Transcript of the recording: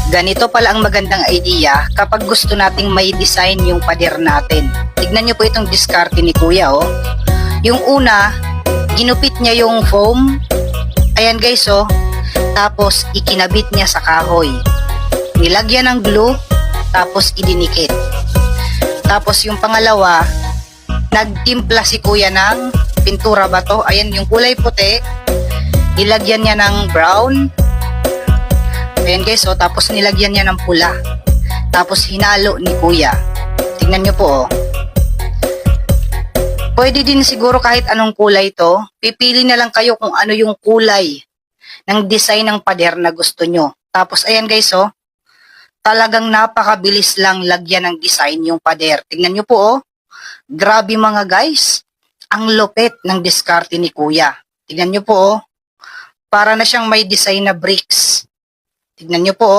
Ganito pala ang magandang idea kapag gusto nating may design yung pader natin. Tignan nyo po itong diskarte ni Kuya, oh. Yung una, ginupit niya yung foam. Ayan guys, oh. Tapos ikinabit niya sa kahoy. Nilagyan ng glue, tapos idinikit. Tapos yung pangalawa, nagtimpla si Kuya ng pintura ba to? Ayan yung kulay puti. Nilagyan niya ng brown. Ayan guys, oh, tapos nilagyan niya ng pula. Tapos hinalo ni Kuya. Tingnan nyo po, oh. Pwede din siguro kahit anong kulay to. Pipili na lang kayo kung ano yung kulay ng design ng pader na gusto nyo. Tapos ayan guys, oh. Talagang napakabilis lang lagyan ng design yung pader. Tingnan nyo po, oh. Grabe mga guys. Ang lupit ng diskarte ni Kuya. Tingnan nyo po, oh. Para na siyang may design na bricks. Tignan nyo po, oh.